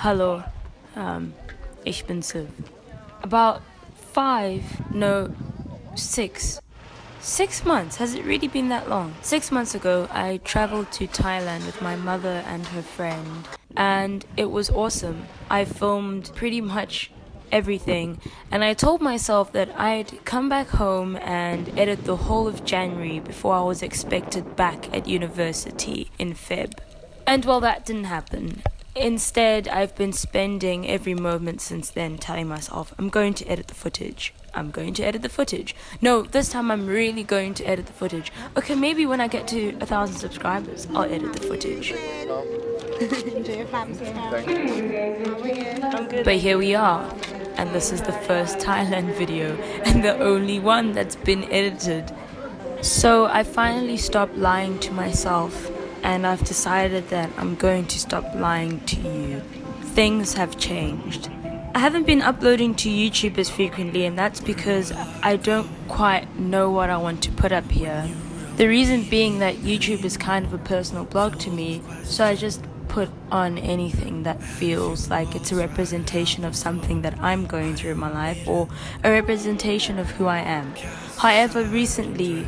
Hallo, ich bin Siv. About 5, no, 6 months. Has it really been that long? 6 months ago, I traveled to Thailand with my mother and her friend, and it was awesome. I filmed pretty much everything, and I told myself that I'd come back home and edit the whole of January before I was expected back at university in Feb. And well, that didn't happen. Instead, I've been spending every moment since then telling myself, I'm going to edit the footage. I'm going to edit the footage. No, this time I'm really going to edit the footage. Okay, maybe when I get to 1,000 subscribers, I'll edit the footage. But here we are, and this is the first Thailand video, and the only one that's been edited. So I finally stopped lying to myself, and I've decided that I'm going to stop lying to you. Things have changed. I haven't been uploading to YouTube as frequently, and that's because I don't quite know what I want to put up here. The reason being that YouTube is kind of a personal blog to me, so I just put on anything that feels like it's a representation of something that I'm going through in my life, or a representation of who I am. However, recently,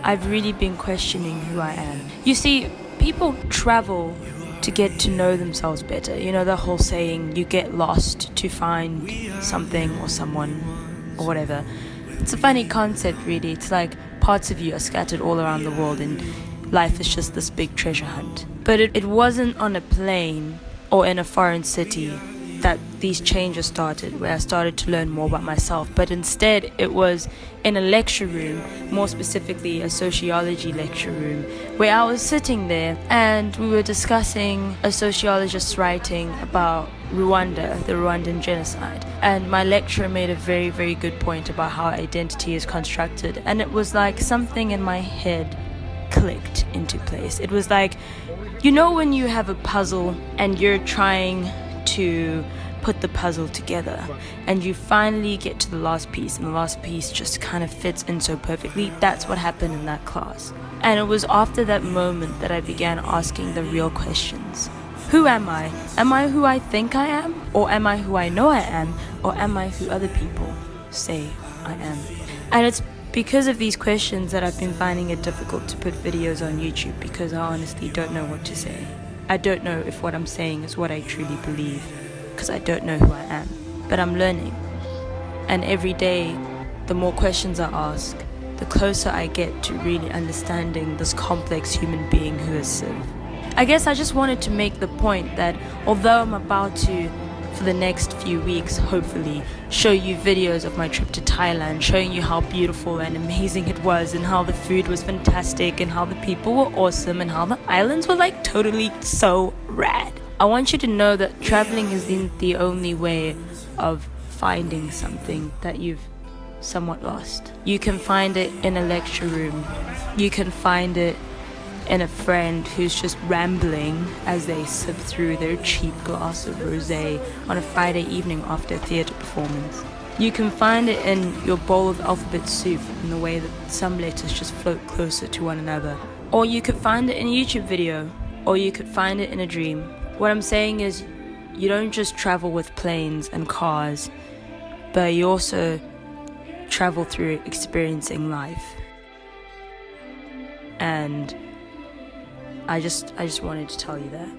I've really been questioning who I am. You see, people travel to get to know themselves better. You know, the whole saying, you get lost to find something or someone or whatever. It's a funny concept, really. It's like parts of you are scattered all around the world and life is just this big treasure hunt. But it wasn't on a plane or in a foreign city that these changes started, where I started to learn more about myself, but instead it was in a lecture room, more specifically a sociology lecture room, where I was sitting there and we were discussing a sociologist's writing about Rwanda, the Rwandan genocide, and my lecturer made a very, very good point about how identity is constructed, and it was like something in my head clicked into place. It was like, you know, when you have a puzzle and you're trying to put the puzzle together and you finally get to the last piece, and the last piece just kind of fits in so perfectly. That's what happened in that class. And it was after that moment that I began asking the real questions. Who am I? Am I who I think I am? Or am I who I know I am? Or am I who other people say I am? And it's because of these questions that I've been finding it difficult to put videos on YouTube, because I honestly don't know what to say. I don't know if what I'm saying is what I truly believe, because I don't know who I am. But I'm learning. And every day, the more questions I ask, the closer I get to really understanding this complex human being who is Siv. I guess I just wanted to make the point that although I'm about to, for the next few weeks, hopefully, show you videos of my trip to Thailand, showing you how beautiful and amazing it was, and how the food was fantastic, and how the people were awesome, and how the islands were like totally so rad. I want you to know that traveling isn't the only way of finding something that you've somewhat lost. You can find it in a lecture room. You can find it in a friend who's just rambling as they sip through their cheap glass of rosé on a Friday evening after a theatre performance. You can find it in your bowl of alphabet soup, in the way that some letters just float closer to one another. Or you could find it in a YouTube video, or you could find it in a dream. What I'm saying is, you don't just travel with planes and cars, but you also travel through experiencing life. And I just wanted to tell you that.